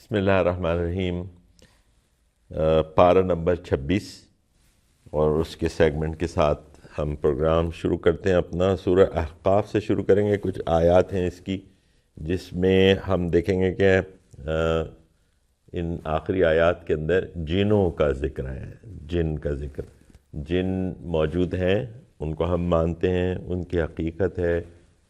بسم اللہ الرحمن الرحیم۔ پارہ نمبر 26 اور اس کے سیگمنٹ کے ساتھ ہم پروگرام شروع کرتے ہیں اپنا۔ سورہ احقاف سے شروع کریں گے۔ کچھ آیات ہیں اس کی جس میں ہم دیکھیں گے کہ ان آخری آیات کے اندر جنوں کا ذکر ہے، جن کا ذکر، جن موجود ہیں، ان کو ہم مانتے ہیں، ان کی حقیقت ہے۔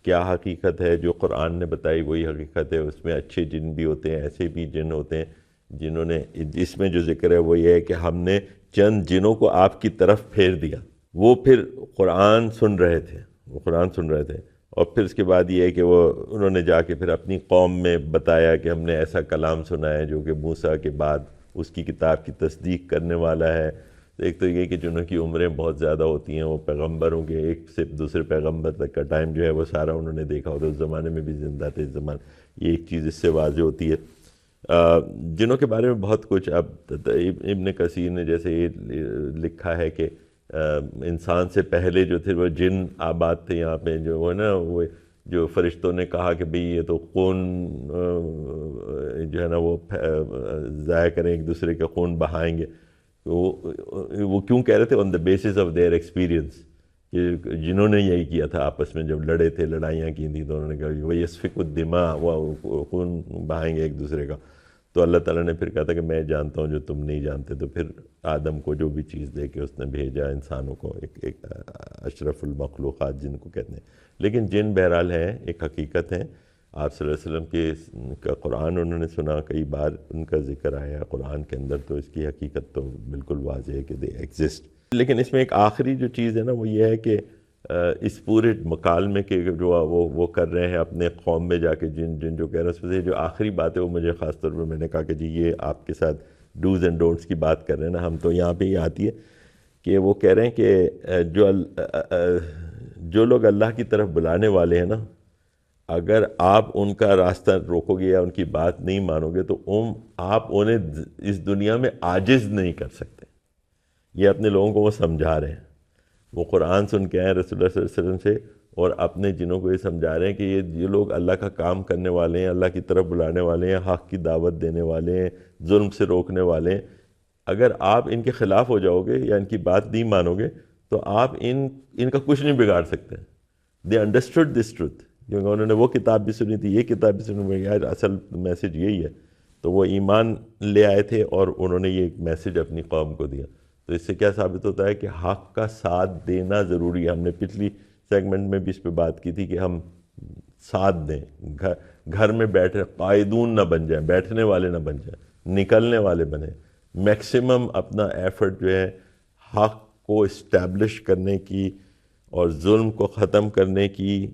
کیا حقیقت ہے؟ جو قرآن نے بتائی وہی حقیقت ہے۔ اس میں اچھے جن بھی ہوتے ہیں، ایسے بھی جن ہوتے ہیں جنہوں نے، اس میں جو ذکر ہے وہ یہ ہے کہ ہم نے چند جنوں کو آپ کی طرف پھیر دیا، وہ پھر قرآن سن رہے تھے، اور پھر اس کے بعد یہ ہے کہ وہ انہوں نے جا کے پھر اپنی قوم میں بتایا کہ ہم نے ایسا کلام سنا ہے جو کہ موسیٰ کے بعد اس کی کتاب کی تصدیق کرنے والا ہے۔ ایک تو یہ کہ جنہوں کی عمریں بہت زیادہ ہوتی ہیں، وہ پیغمبروں کے ایک سے دوسرے پیغمبر تک کا ٹائم جو ہے وہ سارا انہوں نے دیکھا ہوتا ہے، اس زمانے میں بھی زندہ تھے، اس زمانے یہ ایک چیز اس سے واضح ہوتی ہے۔ جنوں کے بارے میں بہت کچھ، اب ابن کثیر نے جیسے یہ لکھا ہے کہ انسان سے پہلے جو تھے وہ جن آباد تھے یہاں پہ، جو ہے نا، وہ جو فرشتوں نے کہا کہ بھئی یہ تو خون جو ہے نا وہ ضائع کریں، ایک دوسرے کے خون بہائیں گے، وہ کیوں کہہ رہے تھے؟ On the basis of their experience, کہ جنہوں نے یہی کیا تھا آپس میں جب لڑے تھے، لڑائیاں کی تھیں، تو انہوں نے کہا وَيَسْفِكُ الدِّمَاءَ، وہ خون بہائیں گے ایک دوسرے کا۔ تو اللہ تعالیٰ نے پھر کہا تھا کہ میں جانتا ہوں جو تم نہیں جانتے، تو پھر آدم کو جو بھی چیز دے کے اس نے بھیجا انسانوں کو، ایک اشرف المخلوقات جن کو کہتے ہیں۔ لیکن جن بہرحال ہیں، ایک حقیقت ہے۔ آپ صلی اللہ علیہ وسلم کا قرآن انہوں نے سنا، کئی بار ان کا ذکر آیا قرآن کے اندر، تو اس کی حقیقت تو بالکل واضح ہے کہ دے ایگزسٹ۔ لیکن اس میں ایک آخری جو چیز ہے نا وہ یہ ہے کہ اس پورے مکالمے کے جو وہ کر رہے ہیں اپنے قوم میں جا کے، جن جو کہہ رہے ہیں، اس میں سے جو آخری بات ہے وہ مجھے خاص طور پر میں نے کہا کہ جی یہ آپ کے ساتھ ڈوز اینڈ ڈونٹس کی بات کر رہے ہیں نا ہم، تو یہاں پہ یہ آتی ہے کہ وہ کہہ رہے ہیں کہ جو لوگ اللہ کی طرف بلانے والے ہیں نا، اگر آپ ان کا راستہ روکو گے یا ان کی بات نہیں مانو گے تو آپ انہیں اس دنیا میں عاجز نہیں کر سکتے۔ یہ اپنے لوگوں کو وہ سمجھا رہے ہیں، وہ قرآن سن کے آئے رسول اللہ صلی اللہ علیہ وسلم سے، اور اپنے جنوں کو یہ سمجھا رہے ہیں کہ یہ لوگ اللہ کا کام کرنے والے ہیں، اللہ کی طرف بلانے والے ہیں، حق کی دعوت دینے والے ہیں، ظلم سے روکنے والے ہیں۔ اگر آپ ان کے خلاف ہو جاؤ گے یا ان کی بات نہیں مانو گے تو آپ ان کا کچھ نہیں بگاڑ سکتے۔ دے انڈرسٹوڈ دس ٹروتھ، کیونکہ انہوں نے وہ کتاب بھی سنی تھی، یہ کتاب بھی سنی، یار اصل میسیج یہی ہے۔ تو وہ ایمان لے آئے تھے اور انہوں نے یہ میسیج اپنی قوم کو دیا۔ تو اس سے کیا ثابت ہوتا ہے کہ حق کا ساتھ دینا ضروری ہے۔ ہم نے پچھلی سیگمنٹ میں بھی اس پہ بات کی تھی کہ ہم ساتھ دیں، گھر میں بیٹھے قائدون نہ بن جائیں، بیٹھنے والے نہ بن جائیں، نکلنے والے بنیں، میکسیمم اپنا ایفرٹ جو ہے حق کو اسٹیبلش کرنے کی اور ظلم کو ختم کرنے کی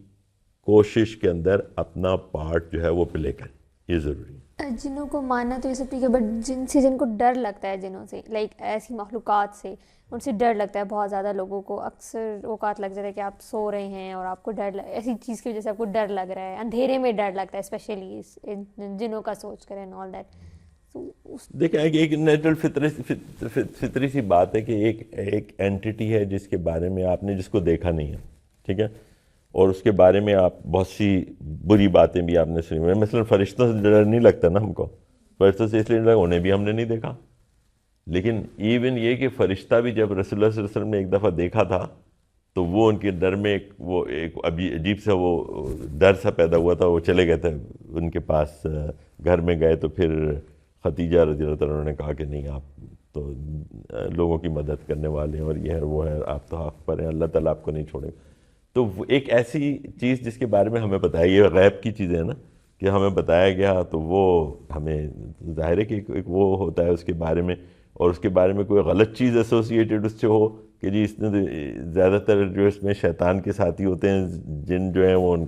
کوشش کے اندر اپنا پارٹ جو ہے وہ پلے کریں، یہ ضروری ہے۔ جنوں کو ماننا تو یہ سب ٹھیک ہے، بٹ جن کو ڈر لگتا ہے، جنوں سے، لائک ایسی مخلوقات سے ان سے ڈر لگتا ہے بہت زیادہ لوگوں کو۔ اکثر اوقات لگ جاتا ہے کہ آپ سو رہے ہیں اور آپ کو ایسی چیز کی وجہ سے آپ کو ڈر لگ رہا ہے، اندھیرے میں ڈر لگتا ہے، اسپیشلی جنوں کا سوچ کریں اینڈ آل دیٹ۔ دیکھیں ایک نیچرل فطری سی بات ہے کہ ایک اینٹیٹی ہے جس کے بارے میں آپ نے، جس کو دیکھا نہیں ہے، ٹھیک ہے، اور اس کے بارے میں آپ بہت سی بری باتیں بھی آپ نے سنی ہوئی ہیں۔ مثلا فرشتوں سے ڈر نہیں لگتا نا ہم کو، فرشتوں سے اس لیے نہیں لگا، انہیں بھی ہم نے نہیں دیکھا۔ لیکن ایون یہ کہ فرشتہ بھی جب رسول اللہ صلی اللہ علیہ وسلم نے ایک دفعہ دیکھا تھا تو وہ ان کے ڈر میں ایک عجیب سا وہ ڈر سا پیدا ہوا تھا، وہ چلے گئے تھے ان کے پاس، گھر میں گئے تو پھر ختیجہ رضی اللہ تعالیٰ نے کہا کہ نہیں، آپ تو لوگوں کی مدد کرنے والے ہیں اور یہ ہے وہ ہے، آپ تو حق پر ہیں، اللہ تعالیٰ آپ کو نہیں چھوڑے گا۔ تو ایک ایسی چیز جس کے بارے میں ہمیں بتایا، یہ غیب کی چیزیں ہیں نا، کہ ہمیں بتایا گیا تو وہ ہمیں ظاہر ہے کہ ایک وہ ہوتا ہے اس کے بارے میں، اور اس کے بارے میں کوئی غلط چیز ایسوسیٹڈ اس سے ہو کہ جی اس نے زیادہ تر جو اس میں شیطان کے ساتھی ہوتے ہیں، جن جو ہیں وہ ان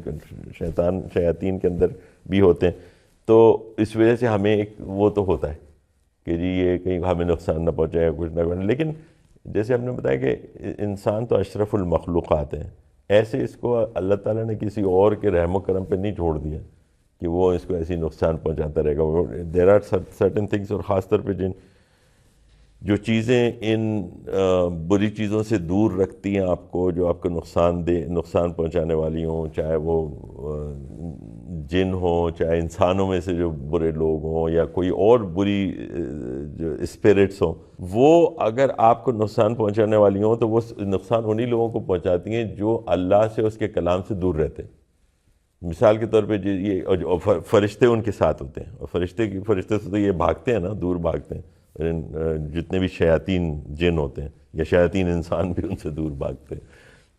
شیاطین کے اندر بھی ہوتے ہیں، تو اس وجہ سے ہمیں ایک وہ تو ہوتا ہے کہ جی یہ کہیں ہمیں نقصان نہ پہنچائے، کچھ نہ کرے۔ لیکن جیسے ہم نے بتایا کہ انسان تو اشرف المخلوقات ہیں، ایسے اس کو اللہ تعالیٰ نے کسی اور کے رحم و کرم پہ نہیں چھوڑ دیا کہ وہ اس کو ایسی نقصان پہنچاتا رہے گا۔ دیر آر سرٹن تھنگس، اور خاص طور پہ جو چیزیں ان بری چیزوں سے دور رکھتی ہیں آپ کو، جو آپ کو نقصان پہنچانے والی ہوں، چاہے وہ جن ہوں، چاہے انسانوں میں سے جو برے لوگ ہوں، یا کوئی اور بری جو اسپرٹس ہوں، وہ اگر آپ کو نقصان پہنچانے والی ہوں تو وہ نقصان انہی لوگوں کو پہنچاتی ہیں جو اللہ سے، اس کے کلام سے دور رہتے ہیں. مثال کے طور پہ یہ فرشتے ان کے ساتھ ہوتے ہیں، اور فرشتے سے تو یہ بھاگتے ہیں نا، دور بھاگتے ہیں. جتنے بھی شیاطین جن ہوتے ہیں یا شیاطین انسان بھی ان سے دور بھاگتے ہیں،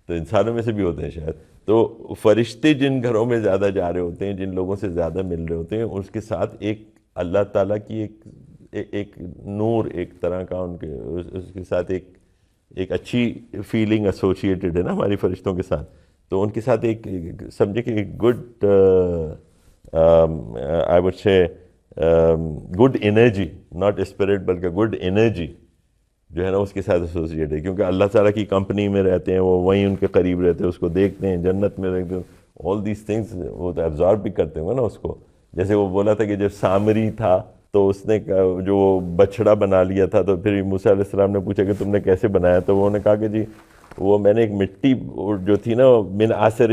تو انسانوں میں سے بھی ہوتے ہیں شاید. تو فرشتے جن گھروں میں زیادہ جا رہے ہوتے ہیں، جن لوگوں سے زیادہ مل رہے ہوتے ہیں، اس کے ساتھ ایک اللہ تعالیٰ کی ایک نور، ایک طرح کا ان کے اس کے ساتھ ایک اچھی فیلنگ ایسوسیٹیڈ ہے نا ہماری فرشتوں کے ساتھ. تو ان کے ساتھ ایک سمجھے کہ ایک good I would say good energy, not spirit بلکہ گڈ انرجی جو ہے نا اس کے ساتھ ایسوسیٹ ہے، کیونکہ اللہ تعالیٰ کی کمپنی میں رہتے ہیں، وہ وہیں ان کے قریب رہتے ہیں، اس کو دیکھتے ہیں، جنت میں رہتے ہیں. آل دیز تھنگس وہ تو ایبزارب بھی کرتے ہوں گے نا اس کو. جیسے وہ بولا تھا کہ جب سامری تھا تو اس نے جو بچڑا بنا لیا تھا، تو پھر موسیٰ علیہ السلام نے پوچھا کہ تم نے کیسے بنایا؟ تو انہوں نے کہا کہ جی وہ میں نے ایک مٹی جو تھی نا من اثر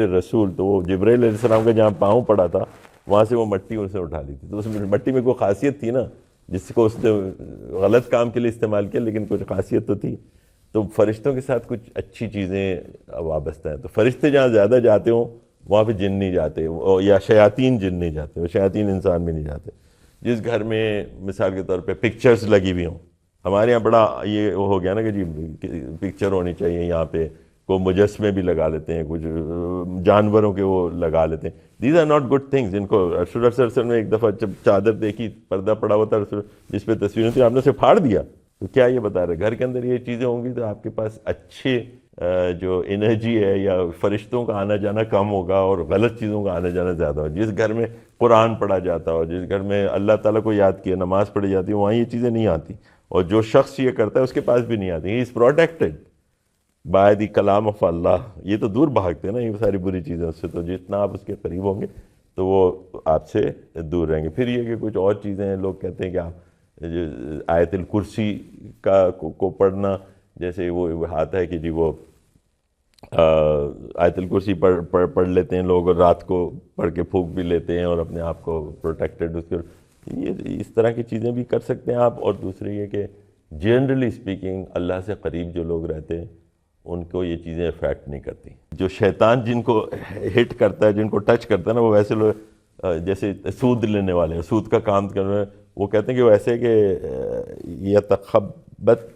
رسول، تو وہ جبرائیل علیہ السلام کا جہاں پاؤں پڑا تھا وہاں سے وہ مٹی ان سے اٹھا لی تھی. تو اس مٹی میں کوئی خاصیت تھی نا، جس کو اس نے غلط کام کے لیے استعمال کیا، لیکن کچھ خاصیت تو تھی. تو فرشتوں کے ساتھ کچھ اچھی چیزیں وابستہ ہیں. تو فرشتے جہاں زیادہ جاتے ہوں وہاں پہ جن نہیں جاتے، یا شیاطین جن نہیں جاتے، وہ شیاطین انسان بھی نہیں جاتے. جس گھر میں مثال کے طور پہ پکچرز لگی ہوئی ہوں، ہمارے یہاں بڑا یہ ہو گیا نا کہ جی پکچر ہونی چاہیے یہاں پہ، کو مجسمے بھی لگا لیتے ہیں، کچھ جانوروں کے وہ لگا لیتے ہیں. These are not good things. ان کو رسول اللہ صلی اللہ علیہ وسلم نے ایک دفعہ جب چادر دیکھی، پردہ پڑا ہوا تھا جس پہ تصویریں تھیں، آپ نے اسے پھاڑ دیا. تو کیا یہ بتا رہے گھر کے اندر یہ چیزیں ہوں گی تو آپ کے پاس اچھے جو انرجی ہے یا فرشتوں کا آنا جانا کم ہوگا اور غلط چیزوں کا آنا جانا زیادہ ہوگا. جس گھر میں قرآن پڑھا جاتا ہو، جس گھر میں اللہ تعالیٰ کو یاد کیا، نماز پڑھی جاتی ہے، وہاں یہ چیزیں نہیں آتی. اور جو شخص یہ کرتا ہے اس کے پاس بھی نہیں آتی. ہی از پروٹیکٹڈ بائی دی کلام آف اللہ. یہ تو دور بھاگتے ہیں نا یہ ساری بری چیزیں اس سے. تو جتنا آپ اس کے قریب ہوں گے تو وہ آپ سے دور رہیں گے. پھر یہ کہ کچھ اور چیزیں ہیں، لوگ کہتے ہیں کہ آپ آیت الکرسی کو پڑھنا، جیسے وہ آتا ہے کہ جی وہ آیت الکرسی پڑھ لیتے ہیں لوگ، اور رات کو پڑھ کے پھونک بھی لیتے ہیں اور اپنے آپ کو پروٹیکٹڈ اس کے. یہ اس طرح کی چیزیں بھی کر سکتے ہیں آپ. اور دوسری یہ کہ جنرلی اسپیکنگ اللہ سے قریب جو لوگ رہتے ہیں ان کو یہ چیزیں افیکٹ نہیں کرتی. جو شیطان جن کو ہٹ کرتا ہے، جن کو ٹچ کرتا ہے نا، وہ ویسے لوگ جیسے سود لینے والے ہیں، سود کا کام کر رہے ہیں، وہ کہتے ہیں کہ وہ ایسے کہ یہ تخبت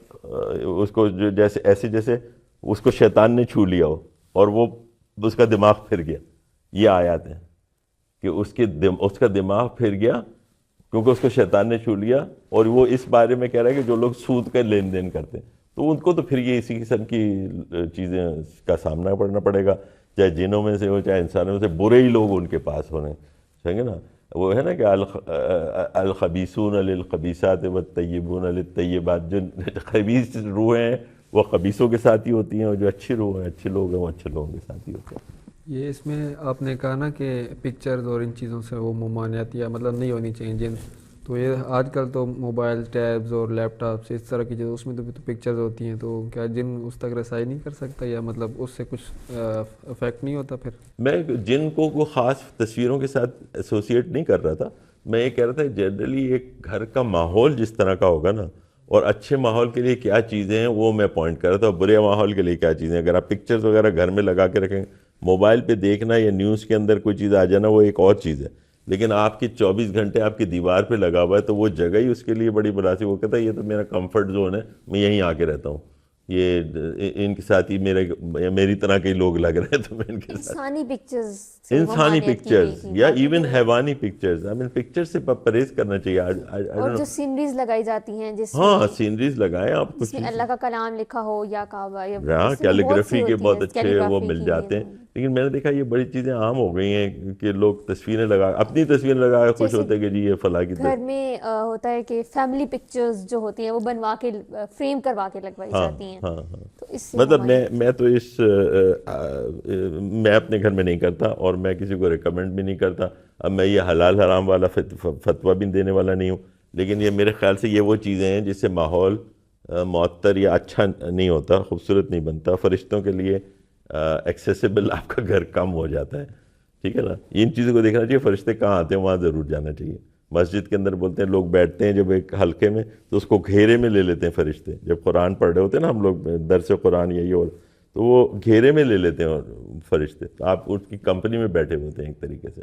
اس کو جیسے ایسے جیسے اس کو شیطان نے چھو لیا ہو اور وہ اس کا دماغ پھر گیا. یہ آیات ہیں کہ اس کا دماغ پھر گیا کیونکہ اس کو شیطان نے چھو لیا. اور وہ اس بارے میں کہہ رہا ہے کہ جو لوگ سود کا لین دین کرتے ہیں تو ان کو تو پھر یہ اسی قسم کی چیزیں کا سامنا کرنا پڑے گا، چاہے جنوں میں سے ہو چاہے انسانوں میں سے. برے ہی لوگ ان کے پاس ہونے سمجھیں نا. وہ ہے نا کہ الخبیثون للخبیثات والطیبون للطیبات. جو خبیث روحیں ہیں وہ خبیثوں کے ساتھ ہی ہوتی ہیں، اور جو اچھی روح ہیں، اچھے لوگ ہیں، وہ اچھے لوگوں کے ساتھ ہی ہوتے ہیں. یہ اس میں آپ نے کہا نا کہ پکچرز اور ان چیزوں سے وہ ممانعت یا مطلب نہیں ہونی چاہیے جن. تو یہ آج کل تو موبائل ٹیبز اور لیپ ٹاپس اس طرح کی چیزیں، اس میں تو پکچرز ہوتی ہیں، تو کیا جن اس تک رسائی نہیں کر سکتا یا مطلب اس سے کچھ افیکٹ نہیں ہوتا؟ پھر میں جن کو خاص تصویروں کے ساتھ ایسوسیٹ نہیں کر رہا تھا. میں یہ کہہ رہا تھا جنرلی ایک گھر کا ماحول جس طرح کا ہوگا نا، اور اچھے ماحول کے لیے کیا چیزیں ہیں وہ میں پوائنٹ کر رہا تھا، اور برے ماحول کے لیے کیا چیزیں ہیں. اگر آپ پکچرز وغیرہ گھر میں لگا کے رکھیں، موبائل پہ دیکھنا یا نیوز کے اندر کوئی چیز آ جانا وہ ایک اور چیز ہے، لیکن آپ کی 24 گھنٹے آپ کی دیوار پہ لگا ہوا ہے تو وہ جگہ ہی اس کے لیے بڑی مناسب. وہ کہتا ہے یہ تو میرا کمفرٹ زون ہے، میں یہیں آ کے رہتا ہوں، یہ ان کے ساتھ ہی میری طرح کے لوگ لگ رہے ہیں تو میں ان کے ساتھ. انسانی پکچرز یا ایون حیوانی پکچرز. پکچر سے پرہیز کرنا چاہیے. اور جو سینریز لگائی جاتی ہیں، جس ہاں سینریز لگائیں آپ، جس میں اللہ کا کلام لکھا ہو یا کعبہ یا کیلیگرافی کے بہت اچھے وہ مل جاتے ہیں. لیکن میں نے دیکھا یہ بڑی چیزیں عام ہو گئی ہیں کہ لوگ تصویریں لگا، اپنی تصویریں لگا کے خوش ہوتے ہیں کہ جی یہ فلاں کی. گھر میں ہوتا ہے کہ فیملی پکچرز جو ہوتی ہیں وہ بنوا کے فریم کروا کے لگوائی جاتی ہیں. تو اس مطلب میں تو میں اپنے گھر میں نہیں کرتا اور میں کسی کو ریکمینڈ بھی نہیں کرتا. اب میں یہ حلال حرام والا فتویٰ بھی دینے والا نہیں ہوں، لیکن یہ میرے خیال سے یہ وہ چیزیں ہیں جس سے ماحول معطر یا اچھا نہیں ہوتا، خوبصورت نہیں بنتا. فرشتوں کے لیے ایکسیسیبل آپ کا گھر کم ہو جاتا ہے. ٹھیک ہے نا. ان چیزوں کو دیکھنا چاہیے. فرشتے کہاں آتے ہیں وہاں ضرور جانا چاہیے. مسجد کے اندر بولتے ہیں لوگ بیٹھتے ہیں جب ایک حلقے میں تو اس کو گھیرے میں لے لیتے ہیں فرشتے. جب قرآن پڑھ رہے ہوتے ہیں نا ہم لوگ درس قرآن یا یہ اور تو وہ گھیرے میں لے لیتے ہیں فرشتے. تو آپ اس کی کمپنی میں بیٹھے ہوتے ہیں ایک طریقے سے.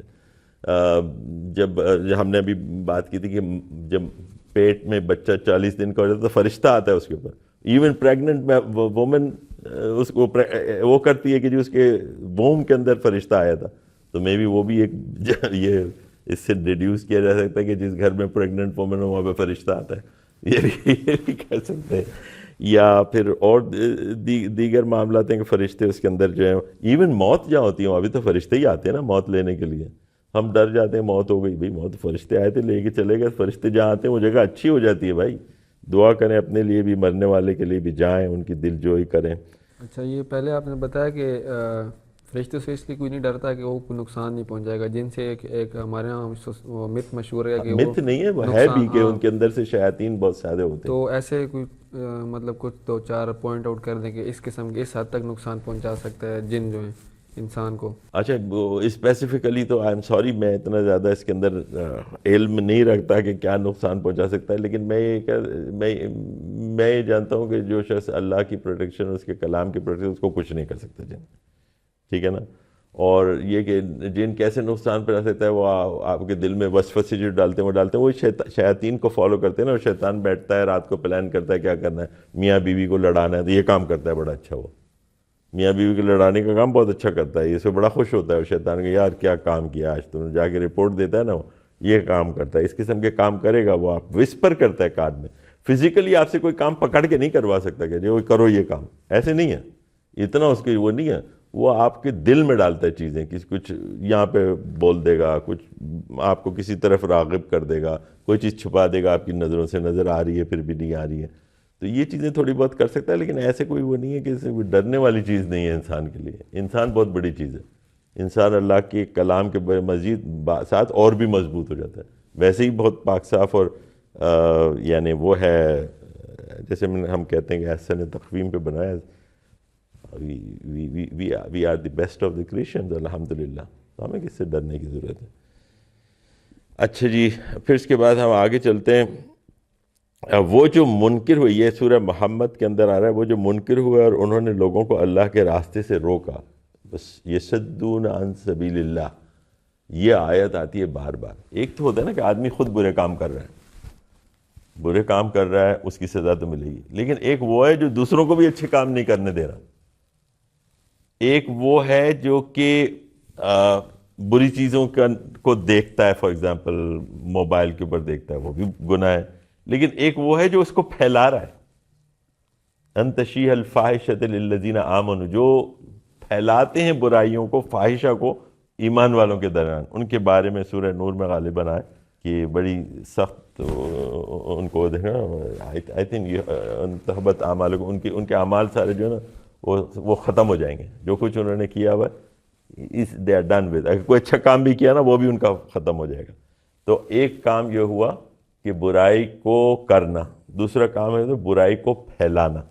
جب ہم نے ابھی بات کی تھی کہ جب پیٹ میں بچہ 40 دن کا ہو جاتا ہے تو فرشتہ آتا ہے اس کے اوپر. ایون پریگننٹ وومن اس کو وہ کرتی ہے کہ جو اس کے ووم کے اندر فرشتہ آیا تھا. تو مے بی وہ بھی ایک یہ اس سے ڈیڈیوس کیا جا سکتا ہے کہ جس گھر میں پریگننٹ وومن ہو وہاں پہ فرشتہ آتا ہے. یہ بھی کہہ سکتے ہیں. یا پھر اور دیگر معاملات ہیں کہ فرشتے اس کے اندر جو ہیں. ایون موت جہاں ہوتی ہے وہاں بھی تو فرشتے ہی آتے ہیں نا موت لینے کے لیے. ہم ڈر جاتے ہیں موت ہو گئی. بھائی موت فرشتے آئے تھے لے کے چلے گئے. فرشتے جہاں آتے ہیں وہ جگہ اچھی ہو جاتی ہے بھائی. دعا کریں اپنے لیے بھی, مرنے والے کے لیے بھی جائیں, ان کی دل جوئی کریں. اچھا یہ پہلے آپ نے بتایا کہ فرشتوں سے اس لیے کوئی نہیں ڈرتا کہ وہ کوئی نقصان نہیں پہنچائے گا. جن سے ایک ہمارے یہاں مت مشہور ہے کہ مت نہیں ہے وہ ہے بھی کہ ان کے اندر سے شیاطین بہت زیادہ ہوتے ہیں. تو ایسے کوئی مطلب کچھ 2-4 پوائنٹ آؤٹ کر دیں کہ اس قسم کے اس حد تک نقصان پہنچا سکتا ہے جن جو ہیں انسان کو. اچھا وہ اسپیسیفکلی تو آئی ایم سوری میں اتنا زیادہ اس کے اندر علم نہیں رکھتا کہ کیا نقصان پہنچا سکتا ہے. لیکن میں یہ جانتا ہوں کہ جو شخص اللہ کی پروٹیکشن اس کے کلام کی پروٹیکشن اس کو کچھ نہیں کر سکتا جن. ٹھیک ہے نا. اور یہ کہ جن کیسے نقصان پہنچا سکتا ہے وہ آپ کے دل میں وسوسے جو ڈالتے ہیں وہ شیاطین کو فالو کرتے ہیں نا. اور شیطان بیٹھتا ہے رات کو پلان کرتا ہے کیا کرنا ہے, میاں بیوی کو لڑانا ہے تو یہ کام کرتا ہے بڑا اچھا. وہ میاں بیوی کو لڑانے کا کام بہت اچھا کرتا ہے. اس سے بڑا خوش ہوتا ہے وہ شیطان کہ یار کیا کام کیا آج تم نے, جا کے رپورٹ دیتا ہے نا وہ یہ کام کرتا ہے. اس قسم کے کام کرے گا وہ. آپ وسپر کرتا ہے کان میں. فزیکلی آپ سے کوئی کام پکڑ کے نہیں کروا سکتا کہ جو کرو یہ کام, ایسے نہیں ہے. اتنا اس کی وہ نہیں ہے. وہ آپ کے دل میں ڈالتا ہے چیزیں. کچھ یہاں پہ بول دے گا, کچھ آپ کو کسی طرف راغب کر دے گا, کوئی چیز چھپا دے گا آپ کی نظروں سے, نظر آ رہی ہے پھر بھی نہیں آ رہی ہے. تو یہ چیزیں تھوڑی بہت کر سکتا ہے. لیکن ایسے کوئی وہ نہیں ہے کہ اسے کوئی ڈرنے والی چیز نہیں ہے انسان کے لیے. انسان بہت بڑی چیز ہے. انسان اللہ کے کلام کے مزید ساتھ اور بھی مضبوط ہو جاتا ہے. ویسے ہی بہت پاک صاف اور یعنی وہ ہے جیسے ہم کہتے ہیں کہ احسن تقویم پہ بنایا. We are the best of the creations الحمدللہ. تو ہمیں کس سے ڈرنے کی ضرورت ہے. اچھا جی پھر اس کے بعد ہم آگے چلتے ہیں. وہ جو منکر ہوئے, یہ سورہ محمد کے اندر آ رہا ہے, وہ جو منکر ہوئے اور انہوں نے لوگوں کو اللہ کے راستے سے روکا. بس یصدون عن سبیل اللہ, یہ آیت آتی ہے بار بار. ایک تو ہوتا ہے نا کہ آدمی خود برے کام کر رہا ہے, برے کام کر رہا ہے اس کی سزا تو ملے گی. لیکن ایک وہ ہے جو دوسروں کو بھی اچھے کام نہیں کرنے دے رہا. ایک وہ ہے جو کہ بری چیزوں کو دیکھتا ہے, فار ایگزامپل موبائل کے اوپر دیکھتا ہے, وہ بھی گناہ ہے. لیکن ایک وہ ہے جو اس کو پھیلا رہا ہے. ان تشیح الفاحشۃ للذین آمنوا, جو پھیلاتے ہیں برائیوں کو, فاحشہ کو ایمان والوں کے درمیان. ان کے بارے میں سورہ نور میں غالباً آئے کہ بڑی سخت ان کو دیکھنا. آئی تھنک تحبط اعمالکم, ان کے اعمال سارے جو ہے نا وہ ختم ہو جائیں گے. جو کچھ انہوں نے کیا ہوا دے آر ڈن ود. اگر کوئی اچھا کام بھی کیا نا وہ بھی ان کا ختم ہو جائے گا. تو ایک کام یہ ہوا کہ برائی کو کرنا, دوسرا کام ہے تو برائی کو پھیلانا.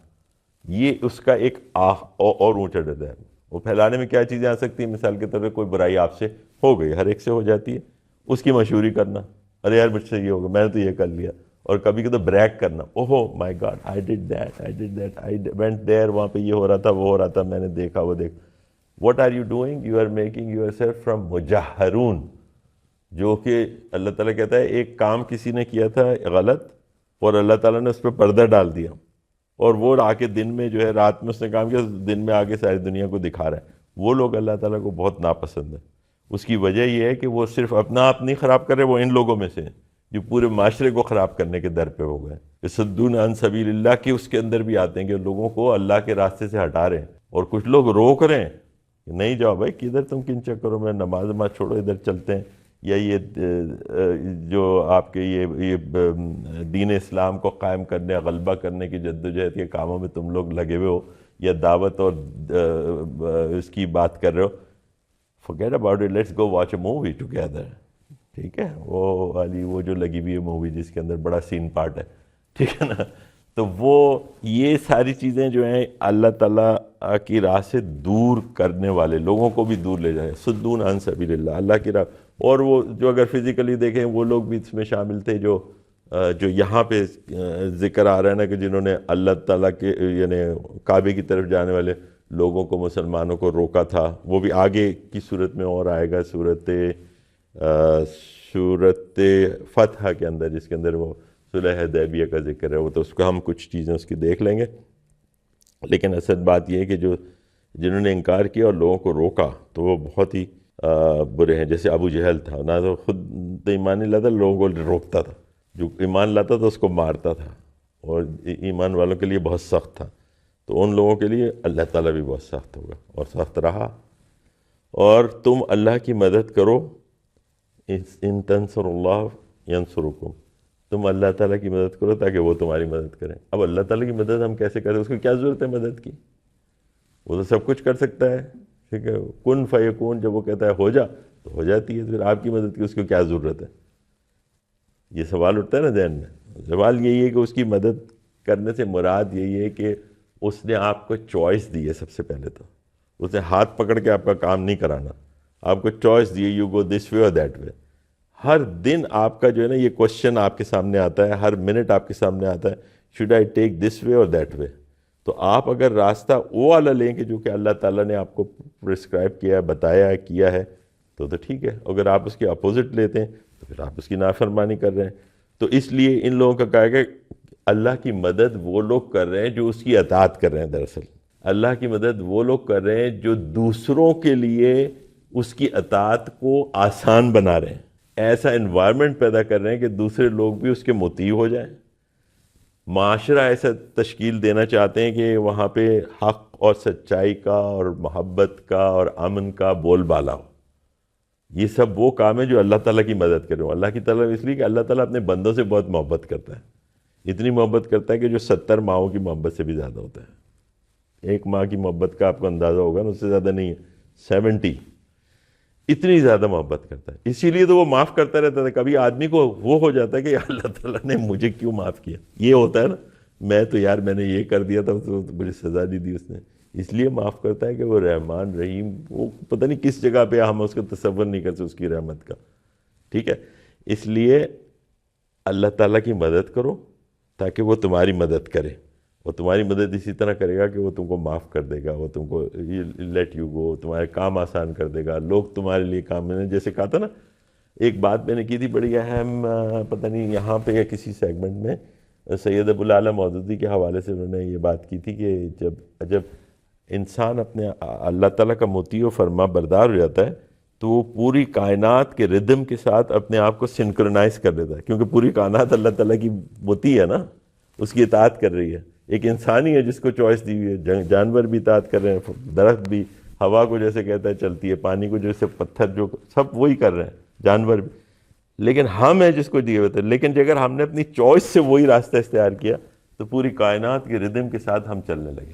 یہ اس کا ایک اور اونچا درجہ ہے. وہ پھیلانے میں کیا چیزیں آ سکتی ہیں, مثال کے طور پہ کوئی برائی آپ سے ہو گئی, ہر ایک سے ہو جاتی ہے, اس کی مشہوری کرنا, ارے یار مجھ سے یہ ہوگا, میں نے تو یہ کر لیا. اور کبھی کبھی بریک کرنا, اوہو my God I did that I went there, وہاں پہ یہ ہو رہا تھا وہ ہو رہا تھا, میں نے دیکھا وہ دیکھا. What are you doing, you are making yourself from مجہرون, جو کہ اللہ تعالیٰ کہتا ہے ایک کام کسی نے کیا تھا غلط اور اللہ تعالیٰ نے اس پہ پردہ ڈال دیا, اور وہ آ کے دن میں جو ہے رات میں اس نے کام کیا, دن میں آگے ساری دنیا کو دکھا رہا ہے. وہ لوگ اللہ تعالیٰ کو بہت ناپسند ہے. اس کی وجہ یہ ہے کہ وہ صرف اپنا آپ نہیں خراب کر رہے, وہ ان لوگوں میں سے ہیں جو پورے معاشرے کو خراب کرنے کے در پہ ہو گئے. یصدون عن سبیل اللہ کے اس کے اندر بھی آتے ہیں کہ لوگوں کو اللہ کے راستے سے ہٹا رہے ہیں. اور کچھ لوگ روک رہے ہیں کہ نہیں جاؤ بھائی, کدھر تم کن چکروں میں, نماز چھوڑو ادھر چلتے ہیں. یا یہ جو آپ کے یہ دین اسلام کو قائم کرنے, غلبہ کرنے کی جدوجہد کے کاموں میں تم لوگ لگے ہوئے ہو, یا دعوت اور اس کی بات کر رہے ہو, forget about it, let's go watch a movie together. ٹھیک ہے, وہ والی وہ جو لگی ہوئی ہے مووی جس کے اندر بڑا سین پارٹ ہے, ٹھیک ہے نا. تو وہ یہ ساری چیزیں جو ہیں اللہ تعالیٰ کی راہ سے دور کرنے والے لوگوں کو بھی دور لے جائیں، صدون عن سبیل اللہ، اللہ کی راہ. اور وہ جو اگر فزیکلی دیکھیں وہ لوگ بھی اس میں شامل تھے جو یہاں پہ ذکر آ رہا ہے نا کہ جنہوں نے اللہ تعالیٰ کے یعنی کعبے کی طرف جانے والے لوگوں کو، مسلمانوں کو روکا تھا. وہ بھی آگے کی صورت میں اور آئے گا، صورت فتح کے اندر، جس کے اندر وہ صلح حدیبیہ کا ذکر ہے. وہ تو اس کو ہم کچھ چیزیں اس کی دیکھ لیں گے. لیکن اصل بات یہ ہے کہ جنہوں نے انکار کیا اور لوگوں کو روکا تو وہ بہت ہی برے ہیں. جیسے ابو جہل تھا، نہ تو خود ایمان نہیں لاتا، لوگوں کو روکتا تھا. جو ایمان لاتا تھا اس کو مارتا تھا، اور ایمان والوں کے لیے بہت سخت تھا. تو ان لوگوں کے لیے اللہ تعالیٰ بھی بہت سخت ہوگا اور سخت رہا. اور تم اللہ کی مدد کرو، ان تنصر اللہ ینصرکم، تم اللہ تعالیٰ کی مدد کرو تاکہ وہ تمہاری مدد کریں. اب اللہ تعالیٰ کی مدد ہم کیسے کریں؟ اس کو کیا ضرورت ہے مدد کی؟ وہ تو سب کچھ کر سکتا ہے. ٹھیک ہے، کن فیکون، جب وہ کہتا ہے ہو جا تو ہو جاتی ہے. پھر آپ کی مدد کی اس کو کیا ضرورت ہے؟ یہ سوال اٹھتا ہے نا ذہن میں. سوال یہی ہے کہ اس کی مدد کرنے سے مراد یہی ہے کہ اس نے آپ کو چوائس دی ہے. سب سے پہلے تو اس نے ہاتھ پکڑ کے آپ کا کام نہیں کرانا، آپ کو چوائس دی ہے، یو گو دس وے اور دیٹ وے. ہر دن آپ کا جو ہے نا یہ کوشچن آپ کے سامنے آتا ہے، ہر منٹ آپ کے سامنے آتا ہے، شوڈ آئی ٹیک دس وے اور دیٹ وے. تو آپ اگر راستہ وہ والا لیں کہ جو کہ اللہ تعالیٰ نے آپ کو پرسکرائب کیا ہے، بتایا ہے، کیا ہے، تو ٹھیک ہے. اگر آپ اس کے اپوزٹ لیتے ہیں تو پھر آپ اس کی نافرمانی کر رہے ہیں. تو اس لیے ان لوگوں کا کہا کہ اللہ کی مدد وہ لوگ کر رہے ہیں جو اس کی اطاعت کر رہے ہیں. دراصل اللہ کی مدد وہ لوگ کر رہے ہیں جو دوسروں کے لیے اس کی اطاعت کو آسان بنا رہے ہیں. ایسا انوائرمنٹ پیدا کر رہے ہیں کہ دوسرے لوگ بھی اس کے مطیع ہو جائیں. معاشرہ ایسا تشکیل دینا چاہتے ہیں کہ وہاں پہ حق اور سچائی کا اور محبت کا اور امن کا بول بالا ہو. یہ سب وہ کام ہے جو اللہ تعالیٰ کی مدد کرے. اللہ کی تعالیٰ اس لیے کہ اللہ تعالیٰ اپنے بندوں سے بہت محبت کرتا ہے. اتنی محبت کرتا ہے کہ جو 70 ماؤں کی محبت سے بھی زیادہ ہوتا ہے. ایک ماں کی محبت کا آپ کو اندازہ ہوگا نا، اس سے زیادہ نہیں ہے، 70. اتنی زیادہ محبت کرتا ہے. اسی لیے تو وہ معاف کرتا رہتا تھا. کبھی آدمی کو وہ ہو جاتا ہے کہ اللہ تعالیٰ نے مجھے کیوں معاف کیا. یہ ہوتا ہے نا، میں تو یار میں نے یہ کر دیا تھا تو مجھے سزا دی دی اس نے. اس لیے معاف کرتا ہے کہ وہ رحمان رحیم، وہ پتہ نہیں کس جگہ پہ ہم اس کا تصور نہیں کر سکتے اس کی رحمت کا. ٹھیک ہے، اس لیے اللہ تعالیٰ کی مدد کرو تاکہ وہ تمہاری مدد کرے. وہ تمہاری مدد اسی طرح کرے گا کہ وہ تم کو معاف کر دے گا، وہ تم کو لیٹ یو گو، تمہارے کام آسان کر دے گا. لوگ تمہارے لیے کام، میں نے جیسے کہا تھا نا، ایک بات میں نے کی تھی بڑی اہم، پتہ نہیں یہاں پہ یا کسی سیگمنٹ میں، سید ابو الاعلیٰ مودودی کے حوالے سے انہوں نے یہ بات کی تھی کہ جب انسان اپنے اللہ تعالیٰ کا مطیع و فرما بردار ہو جاتا ہے تو وہ پوری کائنات کے ردم کے ساتھ اپنے آپ کو سنکرونائز کر لیتا ہے. کیونکہ پوری کائنات اللہ تعالیٰ کی مطیع ہے نا، اس کی اطاعت کر رہی ہے. ایک انسان ہی ہے جس کو چوائس دی ہوئی ہے. جانور بھی اطاعت کر رہے ہیں، درخت بھی، ہوا کو جیسے کہتا ہے چلتی ہے، پانی کو جیسے پتھر، جو سب وہی کر رہے ہیں، جانور بھی. لیکن ہم ہیں جس کو دیے ہوئے تھے. لیکن اگر ہم نے اپنی چوائس سے وہی راستہ اختیار کیا تو پوری کائنات کے ردم کے ساتھ ہم چلنے لگے.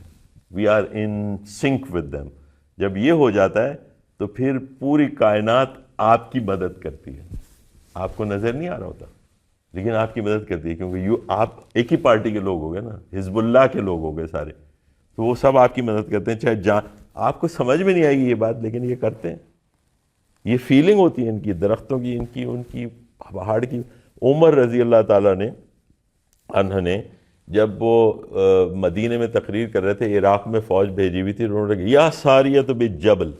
We are in sync with them. جب یہ ہو جاتا ہے تو پھر پوری کائنات آپ کی مدد کرتی ہے. آپ کو نظر نہیں آ رہا ہوتا لیکن آپ کی مدد کرتی ہے، کیونکہ آپ ایک ہی پارٹی کے لوگ ہو گئے نا، حزب اللہ کے لوگ ہو گئے سارے. تو وہ سب آپ کی مدد کرتے ہیں، چاہے آپ کو سمجھ میں نہیں آئے گی یہ بات، لیکن یہ کرتے ہیں. یہ فیلنگ ہوتی ہے ان کی، درختوں کی، ان کی پہاڑ کی. عمر رضی اللہ تعالیٰ عنہ نے جب وہ مدینے میں تقریر کر رہے تھے، عراق میں فوج بھیجی ہوئی تھی، انہوں نے کہا یا ساریہ تو بالجبل.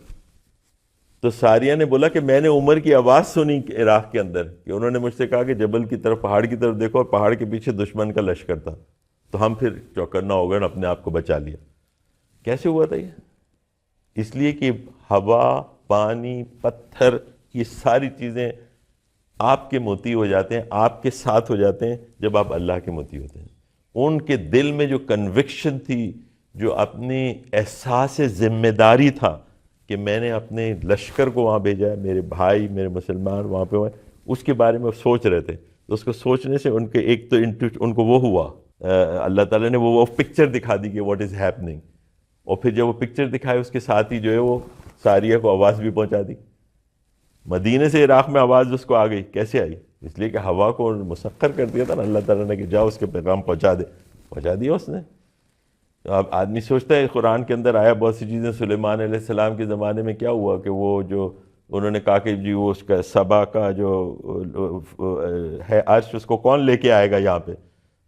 تو ساریہ نے بولا کہ میں نے عمر کی آواز سنی عراق کے اندر کہ انہوں نے مجھ سے کہا کہ جبل کی طرف، پہاڑ کی طرف دیکھو، اور پہاڑ کے پیچھے دشمن کا لشکر تھا. تو ہم پھر چوکنا ہو گئے، اپنے آپ کو بچا لیا. کیسے ہوا تھا یہ؟ اس لیے کہ ہوا، پانی، پتھر، یہ ساری چیزیں آپ کے مطیع ہو جاتے ہیں، آپ کے ساتھ ہو جاتے ہیں جب آپ اللہ کے مطیع ہوتے ہیں. ان کے دل میں جو کنوکشن تھی، جو اپنی احساس ذمہ داری تھا کہ میں نے اپنے لشکر کو وہاں بھیجا ہے، میرے بھائی، میرے مسلمان وہاں پہ ہوئے، اس کے بارے میں وہ سوچ رہے تھے. تو اس کو سوچنے سے ان کے ایک تو ان کو وہ ہوا، اللہ تعالیٰ نے وہ پکچر دکھا دی کہ واٹ از ہیپننگ. اور پھر جب وہ پکچر دکھائے اس کے ساتھ ہی جو ہے وہ ساریہ کو آواز بھی پہنچا دی. مدینے سے عراق میں آواز اس کو آ گئی. کیسے آئی؟ اس لیے کہ ہوا کو مسخر کر دیا تھا نا اللہ تعالیٰ نے کہ جاؤ اس کے پیغام پہنچا دے. پہنچا دیا اس نے. اب آدمی سوچتا ہے قرآن کے اندر آیا بہت سی چیزیں سلیمان علیہ السلام کے زمانے میں کیا ہوا کہ وہ جو انہوں نے کہا کہ جی وہ اس کا سبا کا جو ہے عرش اس کو کون لے کے آئے گا یہاں پہ،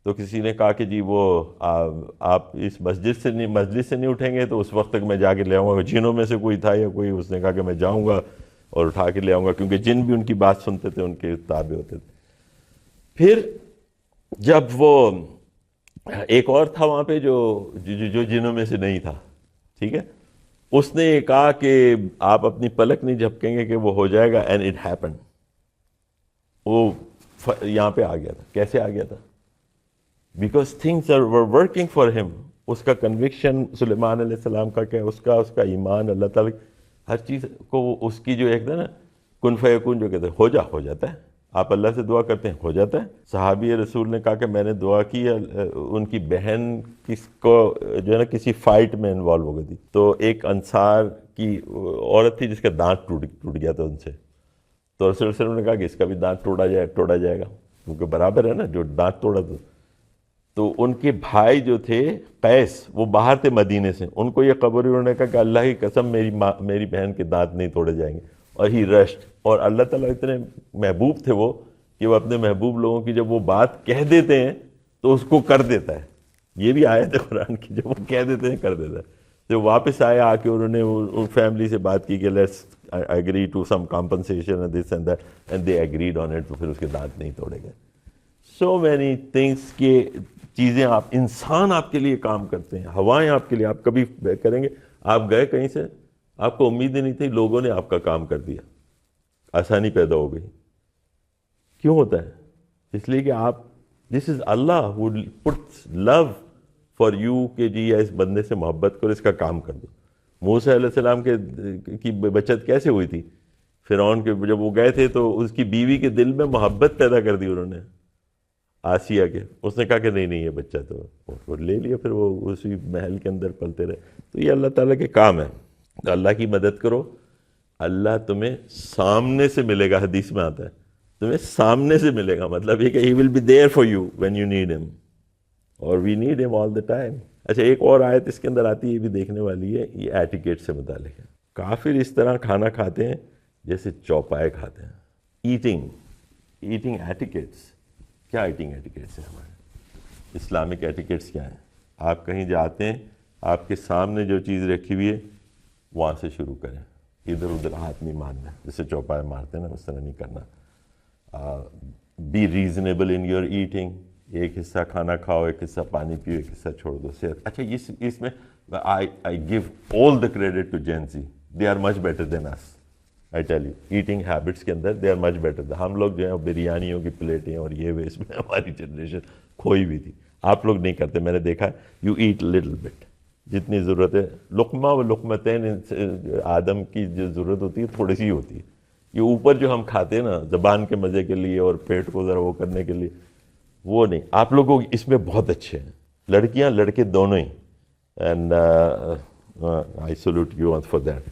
تو کسی نے کہا کہ جی وہ آپ اس مسجد سے نہیں اٹھیں گے تو اس وقت تک میں جا کے لے آؤں گا. جنوں میں سے کوئی تھا یا کوئی، اس نے کہا کہ میں جاؤں گا اور اٹھا کے لے آؤں گا، کیونکہ جن بھی ان کی بات سنتے تھے، ان کے تابع ہوتے تھے. پھر جب وہ ایک اور تھا وہاں پہ جو جنوں میں سے نہیں تھا، ٹھیک ہے، اس نے یہ کہا کہ آپ اپنی پلک نہیں جھپکیں گے کہ وہ ہو جائے گا، اینڈ اٹ ہیپن. وہ یہاں پہ آ گیا تھا. کیسے آ گیا تھا؟ Because things were working for ہم. اس کا کنوکشن سلیمان علیہ السلام کا کیا، اس کا ایمان اللہ تعالیٰ ہر چیز کو، اس کی جو ایک نا کن فیکون جو کہتے ہیں ہو جاتا ہے. آپ اللہ سے دعا کرتے ہیں ہو جاتا ہے. صحابی رسول نے کہا کہ میں نے دعا کی، ان کی بہن کس کو جو ہے نا کسی فائٹ میں انوالو ہو گئی تھی، تو ایک انصار کی عورت تھی جس کا دانت ٹوٹ گیا تھا ان سے، تو رسول اللہ علیہ وسلم نے کہا کہ اس کا بھی دانت توڑا جائے گا، کیونکہ برابر ہے نا، جو دانت توڑا تو ان کے بھائی جو تھے قیس، وہ باہر تھے مدینے سے، ان کو یہ خبر انہوں نے کہا کہ اللہ کی قسم میری بہن کے دانت نہیں توڑے جائیں گے. اور ہی رشٹ، اور اللہ تعالیٰ اتنے محبوب تھے وہ کہ وہ اپنے محبوب لوگوں کی جب وہ بات کہہ دیتے ہیں تو اس کو کر دیتا ہے. یہ بھی آیت ہے قرآن کی، جب وہ کہہ دیتے ہیں کر دیتا ہے. تو واپس آئے، آ کے انہوں نے ان فیملی سے بات کی کہ let's agree to some compensation and this and that, and they agreed on it. تو پھر اس کے دانت نہیں توڑے گئے. سو مینی تھنگس کے چیزیں انسان آپ کے لیے کام کرتے ہیں، ہوائیں آپ کے لیے. آپ کبھی کریں گے، آپ گئے کہیں سے، آپ کو امید ہی نہیں تھی، لوگوں نے آپ کا کام کر دیا، آسانی پیدا ہو گئی. کیوں ہوتا ہے؟ اس لیے کہ آپ، دس از اللہ who puts love for you کہ جی اس بندے سے محبت کرو، اس کا کام کر دو. موسیٰ علیہ السلام کی بچت کیسے ہوئی تھی؟ فرعون کے جب وہ گئے تھے تو اس کی بیوی کے دل میں محبت پیدا کر دی انہوں نے، آسیہ کے. اس نے کہا کہ نہیں یہ بچہ تو لے لیا، پھر وہ اسی محل کے اندر پلتے رہے. تو یہ اللہ تعالیٰ کے کام ہے. اللہ کی مدد کرو، اللہ تمہیں سامنے سے ملے گا. حدیث میں آتا ہے تمہیں سامنے سے ملے گا، مطلب یہ کہ he will be there for you when you need him اور we need him all the time. اچھا، ایک اور آیت اس کے اندر آتی ہے، یہ بھی دیکھنے والی ہے، یہ ایٹیکیٹ سے متعلق ہے. کافر اس طرح کھانا کھاتے ہیں جیسے چوپائے کھاتے ہیں. Eating etiquettes. کیا ایٹنگ ایٹیکیٹس ہیں ہمارے اسلامک ایٹیکیٹس کیا ہیں؟ آپ کہیں جاتے ہیں، آپ کے سامنے جو چیز رکھی ہوئی ہے وہاں سے شروع کریں، ادھر ادھر ہاتھ نہیں مارنا، جیسے چوپائے مارتے ہیں نا اس طرح نہیں کرنا. Be reasonable in your eating. ایک حصہ کھانا کھاؤ، ایک حصہ پانی پیو، ایک حصہ چھوڑ دو. صحت. اچھا، اس میں I give all the credit to Gen Z. They are much better than us. I tell you, eating habits کے اندر they are much better. ہم لوگ جو ہیں بریانیوں کی پلیٹیں اور یہ اس میں ہماری جنریشن کھوئی بھی تھی. آپ لوگ نہیں کرتے، میں نے دیکھا. You eat little bit، جتنی ضرورت ہے. لقمہ و لقمتین آدم کی جو ضرورت ہوتی ہے تھوڑی سی ہوتی ہے. یہ اوپر جو ہم کھاتے ہیں نا زبان کے مزے کے لیے اور پیٹ کو ذرا وہ کرنے کے لیے، وہ نہیں. آپ لوگوں اس میں بہت اچھے ہیں، لڑکیاں لڑکے دونوں ہی. And I salute you for that.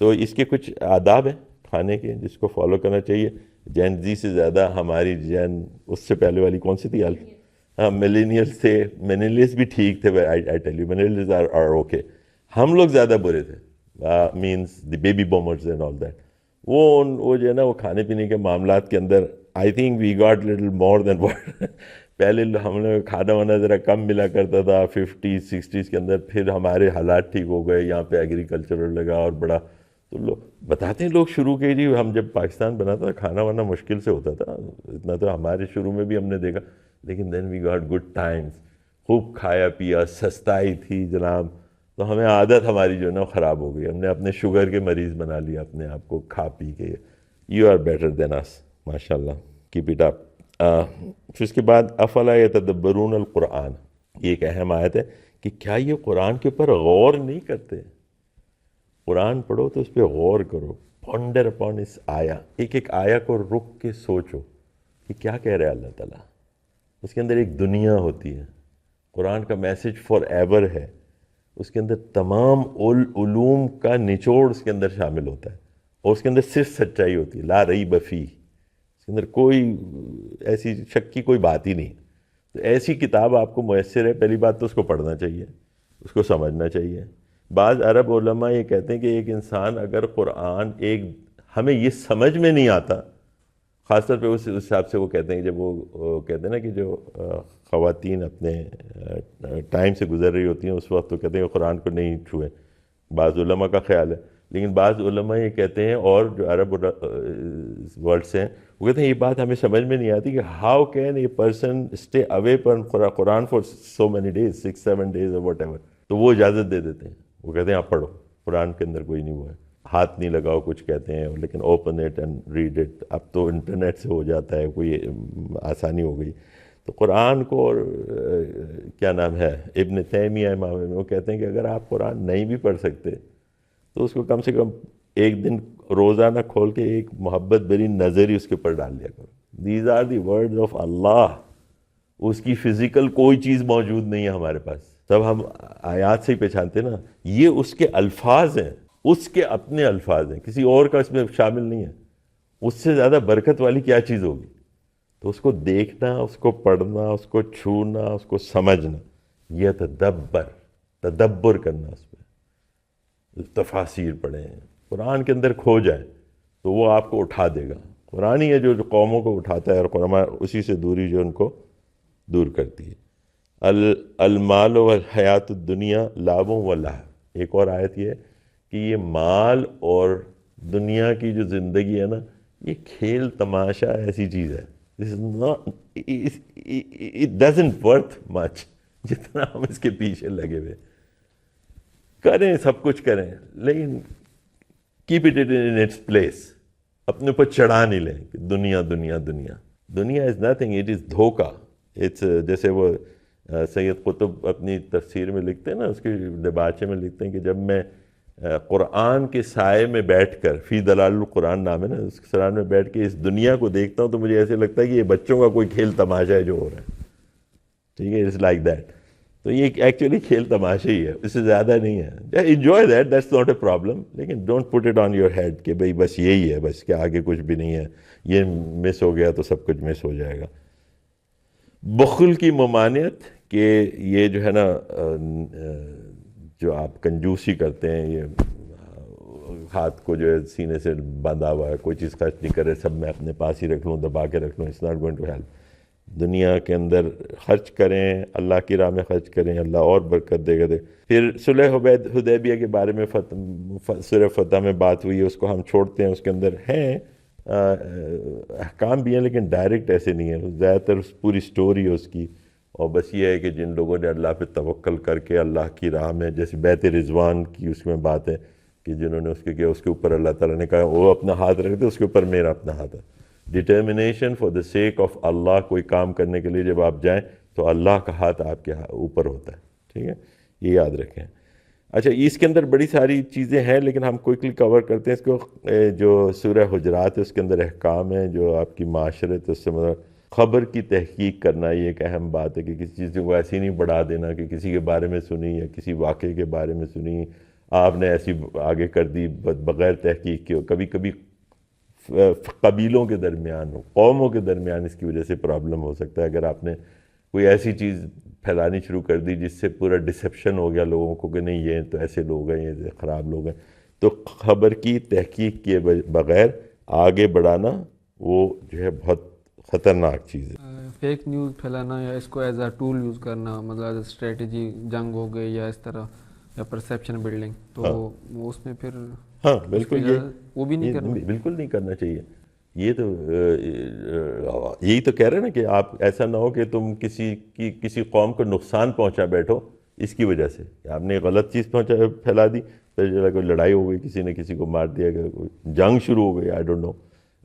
تو اس کے کچھ آداب ہیں کھانے کے جس کو فالو کرنا چاہیے. جین زی سے زیادہ ہماری جین اس سے پہلے والی کون سی تھی؟ ہاں، ملینیلس تھے. ملینیلس بھی ٹھیک تھے، I tell you millennials are okay. ہم لوگ زیادہ برے تھے، means the baby boomers and all that. وہ جو ہے نا وہ کھانے پینے کے معاملات کے اندر I think we got little more than what. پہلے ہم نے کھانا وانا ذرا کم ملا کرتا تھا 50s 60s کے اندر. پھر ہمارے حالات ٹھیک ہو گئے، یہاں پہ ایگریکلچر لگا اور بڑا. تو لوگ بتاتے ہیں، لوگ شروع کے جی ہم جب پاکستان بنا تھا کھانا وانا مشکل سے ہوتا تھا، اتنا تو ہمارے شروع میں بھی ہم نے دیکھا. لیکن دین وی گاٹ گڈ ٹائمز، خوب کھایا پیا، سستائی تھی جناب. تو ہمیں عادت ہماری جو ہے نا خراب ہو گئی، ہم نے اپنے شوگر کے مریض بنا لیا اپنے آپ کو کھا پی کے. یو آر بیٹر دین اس، ماشاء اللہ، کیپ اٹ اپ. پھر اس کے بعد افلا یتدبرون القرآن. یہ ایک اہم آیت ہے کہ کیا یہ قرآن کے اوپر غور نہیں کرتے؟ قرآن پڑھو تو اس پہ غور کرو، پونڈر اپون اس آیا. ایک ایک آیا کو رک کے سوچو کہ کیا کہہ رہا ہے اللہ تعالیٰ. اس کے اندر ایک دنیا ہوتی ہے، قرآن کا میسج فار ایور ہے. اس کے اندر تمام علوم کا نچوڑ اس کے اندر شامل ہوتا ہے، اور اس کے اندر صرف سچائی ہوتی ہے. لا ریب فیہ، اس کے اندر کوئی ایسی شک کی کوئی بات ہی نہیں. تو ایسی کتاب آپ کو میسر ہے، پہلی بات تو اس کو پڑھنا چاہیے. اس کو سمجھنا چاہیے. بعض عرب علماء یہ کہتے ہیں کہ ایک انسان اگر قرآن ہمیں یہ سمجھ میں نہیں آتا، خاص طور پہ اس حساب سے وہ کہتے ہیں کہ جب وہ کہتے ہیں نا کہ جو خواتین اپنے ٹائم سے گزر رہی ہوتی ہیں اس وقت تو کہتے ہیں کہ قرآن کو نہیں چھوئیں، بعض علماء کا خیال ہے. لیکن بعض علماء یہ کہتے ہیں، اور جو عرب ورڈس ہیں وہ کہتے ہیں یہ بات ہمیں سمجھ میں نہیں آتی کہ how can a person stay away from Quran for so many days 6-7 days اور واٹ ایور. تو وہ اجازت دے دیتے ہیں، وہ کہتے ہیں آپ پڑھو، قرآن کے اندر کوئی نہیں ہوا ہے، ہاتھ نہیں لگاؤ کچھ کہتے ہیں، لیکن open it and read it. اب تو انٹرنیٹ سے ہو جاتا ہے، کوئی آسانی ہو گئی. تو قرآن کو، اور کیا نام ہے، ابن تیمیہ امام وہ کہتے ہیں کہ اگر آپ قرآن نہیں بھی پڑھ سکتے تو اس کو کم سے کم ایک دن روزانہ کھول کے ایک محبت بھری نظر ہی اس کے اوپر ڈال لیا کرو. These are the words of اللہ. اس کی فزیکل کوئی چیز موجود نہیں ہے ہمارے پاس، سب ہم آیات سے ہی پہچانتے نا. یہ اس کے الفاظ ہیں، اس کے اپنے الفاظ ہیں، کسی اور کا اس میں شامل نہیں ہے. اس سے زیادہ برکت والی کیا چیز ہوگی؟ تو اس کو دیکھنا، اس کو پڑھنا، اس کو چھونا، اس کو سمجھنا، یہ تدبر کرنا، اس پہ تفاسیر پڑھیں، قرآن کے اندر کھو جائیں تو وہ آپ کو اٹھا دے گا. قرآن ہی ہے جو قوموں کو اٹھاتا ہے، اور قرآن اسی سے دوری جو ان کو دور کرتی ہے. المال والحیات الدنیا لعب و لہو. ایک اور آیت یہ ہے کہ یہ مال اور دنیا کی جو زندگی ہے نا، یہ کھیل تماشا ایسی چیز ہے، it doesn't worth much جتنا ہم اس کے پیچھے لگے ہوئے. کریں سب کچھ کریں لیکن keep it in its place. اپنے اوپر چڑھا نہیں لیں کہ دنیا دنیا دنیا. دنیا از نتھنگ، اٹ از دھوکہ. اٹس جیسے وہ سید قطب اپنی تفسیر میں لکھتے ہیں نا، اس کے دباچے میں لکھتے ہیں کہ جب میں قرآن کے سائے میں بیٹھ کر، فی دلال القرآن نام ہے نا، اس سرا میں بیٹھ کے اس دنیا کو دیکھتا ہوں تو مجھے ایسے لگتا ہے کہ یہ بچوں کا کوئی کھیل تماشا ہے جو ہو رہا ہے. ٹھیک ہے، اٹس لائک دیٹ. تو یہ ایکچولی کھیل تماشا ہی ہے، اس سے زیادہ نہیں ہے. Enjoy that, that's not a problem, لیکن don't put it on your head کہ بھئی بس یہی ہے، بس کہ آگے کچھ بھی نہیں ہے، یہ مس ہو گیا تو سب کچھ مس ہو جائے گا. بخل کی ممانعت، کہ یہ جو ہے نا جو آپ کنجوسی کرتے ہیں، یہ ہاتھ کو جو ہے سینے سے باندھا ہوا ہے، کوئی چیز خرچ نہیں کر رہے، سب میں اپنے پاس ہی رکھ لوں، دبا کے رکھ لوں، it's not going to help. دنیا کے اندر خرچ کریں، اللہ کی راہ میں خرچ کریں، اللہ اور برکت دے گا. پھر صلح حدیبیہ کے بارے میں سورہ فتح میں بات ہوئی ہے، اس کو ہم چھوڑتے ہیں. اس کے اندر ہیں احکام بھی ہیں لیکن ڈائریکٹ ایسے نہیں ہیں، زیادہ تر پوری سٹوری ہے اس کی. اور بس یہ ہے کہ جن لوگوں نے اللہ پہ توکل کر کے اللہ کی راہ میں، جیسے بیت رضوان کی اس میں بات ہے کہ جنہوں نے اس کے کیا، اس کے اوپر اللہ تعالیٰ نے کہا وہ اپنا ہاتھ رکھ دے، اس کے اوپر میرا اپنا ہاتھ ہے. Determination for the sake of اللہ، کوئی کام کرنے کے لیے جب آپ جائیں تو اللہ کا ہاتھ آپ کے اوپر ہوتا ہے. ٹھیک ہے، یہ یاد رکھیں. اچھا، اس کے اندر بڑی ساری چیزیں ہیں لیکن ہم کوئکلی کور کرتے ہیں اس کو. جو سورہ حجرات ہے اس کے اندر احکام ہیں جو آپ کی معاشرت، اس سے مطلب خبر کی تحقیق کرنا، یہ ایک اہم بات ہے کہ کسی چیز کو ایسی نہیں بڑھا دینا کہ کسی کے بارے میں سنی یا کسی واقعے کے بارے میں سنی آپ نے ایسی آگے کر دی بغیر تحقیق کے. کبھی کبھی قبیلوں کے درمیان، قوموں کے درمیان اس کی وجہ سے پرابلم ہو سکتا ہے اگر آپ نے کوئی ایسی چیز پھیلانی شروع کر دی جس سے پورا ڈسیپشن ہو گیا لوگوں کو کہ نہیں یہ تو ایسے لوگ ہیں، یہ خراب لوگ ہیں. تو خبر کی تحقیق کیے بغیر آگے بڑھانا وہ جو ہے بہت خطرناک چیز ہے. فیک نیوز پھیلانا یا اس کو ایز اے ٹول یوز کرنا، مطلب ایز اے اسٹریٹجی، جنگ ہو گئی یا اس طرح، یا پرسیپشن بلڈنگ، تو وہ اس میں پھر ہاں بالکل وہ بھی نہیں کرنا، بالکل نہیں کرنا چاہیے. یہ تو یہی تو کہہ رہے ہیں نا کہ آپ ایسا نہ ہو کہ تم کسی قوم کو نقصان پہنچا بیٹھو اس کی وجہ سے. آپ نے غلط چیز پھیلا دی، پھر کوئی لڑائی ہو گئی، کسی نے کسی کو مار دیا گیا، کوئی جنگ شروع ہو گئی، آئی ڈونٹ نو.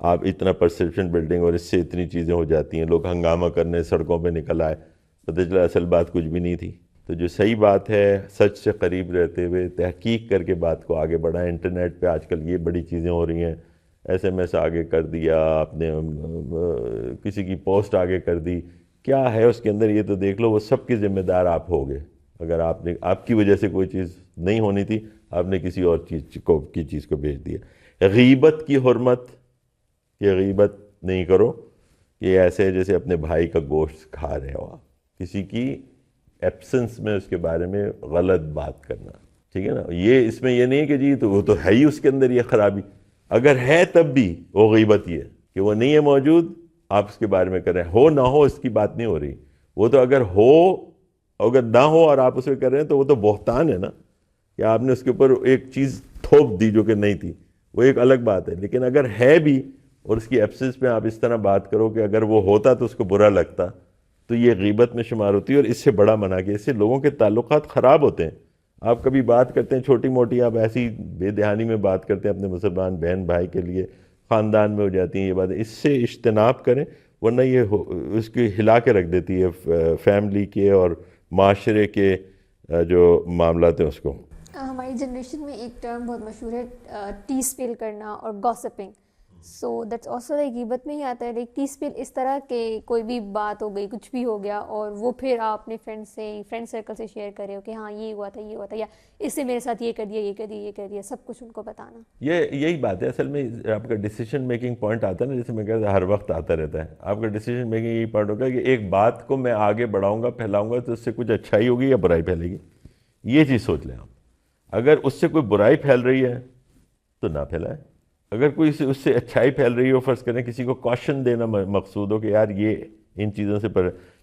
آپ اتنا پرسیپشن بلڈنگ اور اس سے اتنی چیزیں ہو جاتی ہیں، لوگ ہنگامہ کرنے سڑکوں پہ نکل آئے، پتہ چلا اصل بات کچھ بھی نہیں تھی. تو جو صحیح بات ہے، سچ سے قریب رہتے ہوئے تحقیق کر کے بات کو آگے بڑھائیں. انٹرنیٹ پہ آج کل یہ بڑی چیزیں ہو رہی ہیں، ایس ایم ایس آگے کر دیا آپ نے، کسی کی پوسٹ آگے کر دی، کیا ہے اس کے اندر یہ تو دیکھ لو. وہ سب کے ذمہ دار آپ ہو گئے. اگر آپ کی وجہ سے کوئی چیز نہیں ہونی تھی، آپ نے کسی اور چیز کو بھیج دیا. غیبت کی حرمت، کہ غیبت نہیں کرو. یہ ایسے ہے جیسے اپنے بھائی کا گوشت کھا رہے ہو آپ، کسی کی ایبسنس میں اس کے بارے میں غلط بات کرنا، ٹھیک ہے نا. یہ اس میں یہ نہیں ہے کہ جی تو وہ تو ہے ہی اس کے اندر یہ خرابی، اگر ہے تب بھی وہ غیبت ہی ہے کہ وہ نہیں ہے موجود، آپ اس کے بارے میں کر رہے ہیں. ہو نہ ہو اس کی بات نہیں ہو رہی، وہ تو اگر ہو، اگر نہ ہو اور آپ اسے کر رہے ہیں تو وہ تو بہتان ہے نا، کہ آپ نے اس کے اوپر ایک چیز تھوپ دی جو کہ نہیں تھی، وہ ایک الگ بات ہے. لیکن اگر ہے بھی اور اس کی ایبسنس میں آپ اس طرح بات کرو کہ اگر وہ ہوتا تو اس کو برا لگتا، تو یہ غیبت میں شمار ہوتی ہے. اور اس سے بڑا منع کہ اس سے لوگوں کے تعلقات خراب ہوتے ہیں. آپ کبھی بات کرتے ہیں چھوٹی موٹی، آپ ایسی بے دہانی میں بات کرتے ہیں اپنے مسلمان بہن بھائی کے لیے، خاندان میں ہو جاتی ہیں یہ باتیں. اس سے اجتناب کریں، ورنہ یہ اس کی ہلا کے رکھ دیتی ہے فیملی کے اور معاشرے کے جو معاملات ہیں اس کو. ہماری جنریشن میں ایک ٹرم بہت مشہور ہے، ٹی اسپیل کرنا اور gasping. So that's also like غیبت میں ہی آتا ہے. لائک ٹی اسپیل اس طرح کہ کوئی بھی بات ہو گئی، کچھ بھی ہو گیا، اور وہ پھر آپ اپنے فرینڈ سرکل سے شیئر کرے ہو کہ ہاں یہ ہوا تھا، یہ ہوا تھا، یا اس سے میرے ساتھ یہ کر دیا، یہ کر دیا، یہ کر دیا، سب کچھ ان کو بتانا. یہی بات ہے اصل میں. آپ کا ڈیسیجن میکنگ پوائنٹ آتا ہے نا، جیسے میں کہتا ہوں ہر وقت آتا رہتا ہے. آپ کا ڈیسیجن میکنگ یہی پوائنٹ ہوگا کہ ایک بات کو میں آگے بڑھاؤں گا، پھیلاؤں گا، تو اس سے کچھ اچھائی ہوگی یا برائی پھیلے گی. یہ چیز سوچ لیں آپ. اگر اس سے کوئی برائی پھیل رہی ہے تو نہ پھیلائیں. اگر کوئی اس سے اچھائی پھیل رہی ہو، فرض کریں کسی کو کوشن دینا مقصود ہو کہ یار یہ ان چیزوں سے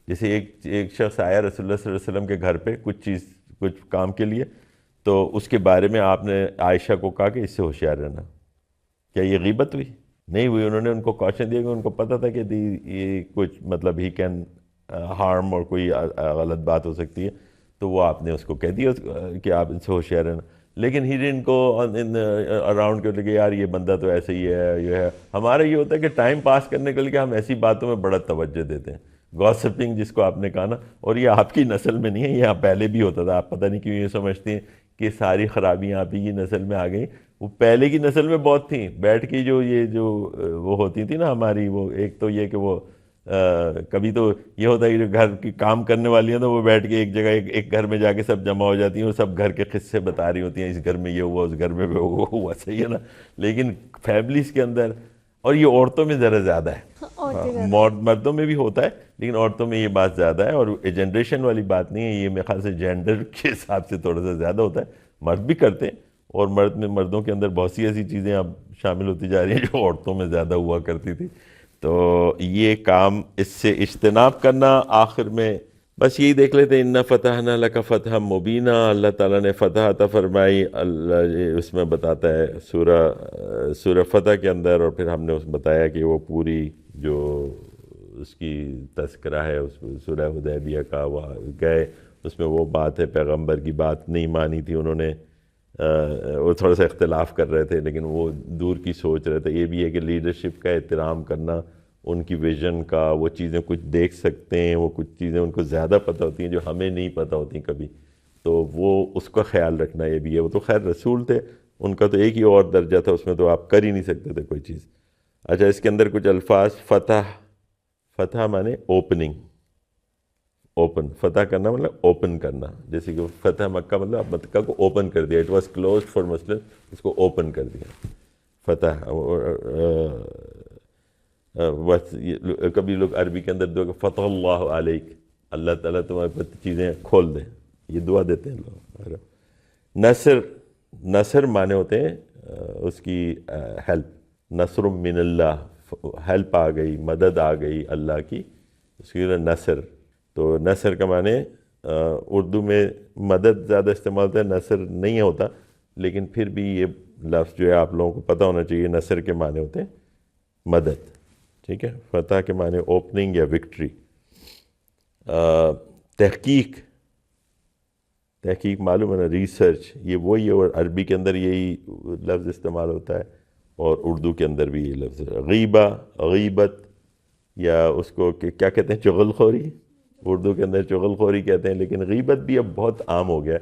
جیسے ایک شخص آیا رسول اللہ صلی اللہ علیہ وسلم کے گھر پہ کچھ کام کے لیے، تو اس کے بارے میں آپ نے عائشہ کو کہا کہ اس سے ہوشیار رہنا. کیا یہ غیبت ہوئی؟ نہیں ہوئی. انہوں نے ان کو کوشن دیا کہ ان کو پتہ تھا کہ یہ کچھ مطلب ہی کین ہارم اور کوئی غلط بات ہو سکتی ہے، تو وہ آپ نے اس کو کہہ دیا کہ آپ ان سے ہوشیار رہنا. لیکن ہی ان کو اراؤنڈ کر لے کہ یار یہ بندہ تو ایسے ہی ہے، یہ ہے. ہمارا یہ ہوتا ہے کہ ٹائم پاس کرنے کے لیے ہم ایسی باتوں میں بڑا توجہ دیتے ہیں. گاسپنگ جس کو آپ نے کہا نا، اور یہ آپ کی نسل میں نہیں ہے، یہ پہلے بھی ہوتا تھا. آپ پتہ نہیں کیوں یہ سمجھتے ہیں کہ ساری خرابیاں آپ ہی کی نسل میں آ گئیں. وہ پہلے کی نسل میں بہت تھیں. بیٹھ کے جو وہ ہوتی تھی نا ہماری، وہ ایک تو یہ کہ وہ کبھی تو یہ ہوتا ہے کہ جو گھر کی کام کرنے والی ہیں تو وہ بیٹھ کے ایک جگہ ایک گھر میں جا کے سب جمع ہو جاتی ہیں، وہ سب گھر کے قصے بتا رہی ہوتی ہیں، اس گھر میں یہ ہوا، اس گھر میں وہ ہوا. صحیح ہے نا. لیکن فیملیز کے اندر، اور یہ عورتوں میں ذرا زیادہ ہے، مردوں میں بھی ہوتا ہے لیکن عورتوں میں یہ بات زیادہ ہے. اور جنریشن والی بات نہیں ہے یہ، میرے خیال سے جینڈر کے حساب سے تھوڑا سا زیادہ ہوتا ہے. مرد بھی کرتے ہیں، اور مردوں کے اندر بہت سی ایسی چیزیں اب شامل ہوتی جا رہی ہیں جو عورتوں میں زیادہ ہوا کرتی تھی. تو یہ کام، اس سے اجتناب کرنا. آخر میں بس یہی دیکھ لیتے ہیں، اِنَّا فَتَحْنَا لَكَ فَتْحًا مُبِينًا. اللہ تعالیٰ نے فتح عطا فرمائی. اللہ اس میں بتاتا ہے سورہ فتح کے اندر، اور پھر ہم نے اس بتایا کہ وہ پوری جو اس کی تذکرہ ہے اس سورہ حدیبیہ کا، وہ گئے اس میں وہ بات ہے پیغمبر کی بات نہیں مانی تھی انہوں نے. وہ تھوڑا سا اختلاف کر رہے تھے لیکن وہ دور کی سوچ رہے تھے. یہ بھی ہے کہ لیڈرشپ کا احترام کرنا، ان کی ویژن کا. وہ چیزیں کچھ دیکھ سکتے ہیں، وہ کچھ چیزیں ان کو زیادہ پتہ ہوتی ہیں جو ہمیں نہیں پتہ ہوتی کبھی، تو وہ اس کا خیال رکھنا یہ بھی ہے. وہ تو خیر رسول تھے، ان کا تو ایک ہی اور درجہ تھا، اس میں تو آپ کر ہی نہیں سکتے تھے کوئی چیز. اچھا، اس کے اندر کچھ الفاظ. فتح مانے اوپننگ، اوپن. فتح کرنا مطلب اوپن کرنا. جیسے کہ فتح مکہ مطلب آپ مکہ کو اوپن کر دیا. اٹ واز کلوزڈ فار مسلم، اس کو اوپن کر دیا. فتح بس. کبھی لوگ عربی کے اندر دعا کہ فتح اللہ علیک، اللہ تعالیٰ تمہارے پر چیزیں کھول دیں، یہ دعا دیتے ہیں لوگ. نصر مانے ہوتے ہیں اس کی ہیلپ. نصر من اللہ، ہیلپ آ گئی، مدد آ گئی اللہ کی، اس کی نصر. تو نصر کا معنی اردو میں مدد زیادہ استعمال ہوتا ہے، نصر نہیں ہوتا، لیکن پھر بھی یہ لفظ جو ہے آپ لوگوں کو پتہ ہونا چاہیے. نصر کے معنی ہوتے ہیں مدد، ٹھیک ہے. فتح کے معنی اوپننگ یا وکٹری. تحقیق معلوم ہے نا، ریسرچ، یہ وہی ہے. اور عربی کے اندر یہی لفظ استعمال ہوتا ہے، اور اردو کے اندر بھی یہ لفظ. غیبت، یا اس کو کیا کہتے ہیں، چغل خوری. اردو کے اندر چغل خوری کہتے ہیں، لیکن غیبت بھی اب بہت عام ہو گیا ہے.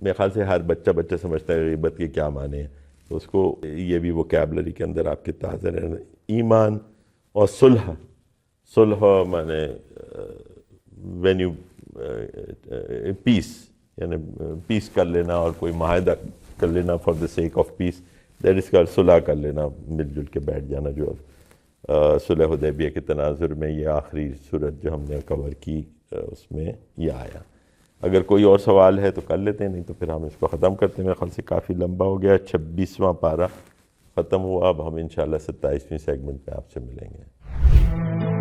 میرے خیال سے ہر بچہ سمجھتا ہے غیبت کے کیا معنی ہیں. تو اس کو یہ بھی ووکیبلری کے اندر آپ کے تازہ رہنا. ایمان اور صلح مانے وین یو پیس، یعنی پیس کر لینا اور کوئی معاہدہ کر لینا for the sake of peace, that is call صلح کر لینا، مل جل کے بیٹھ جانا. جو صلح حدیبیہ کے تناظر میں یہ آخری صورت جو ہم نے کور کی اس میں یہ آیا. اگر کوئی اور سوال ہے تو کر لیتے ہیں، نہیں تو پھر ہم اس کو ختم کرتے ہیں. میرے خیال سے کافی لمبا ہو گیا. 26واں پارہ ختم ہوا. اب ہم انشاءاللہ 27ویں سیگمنٹ میں آپ سے ملیں گے.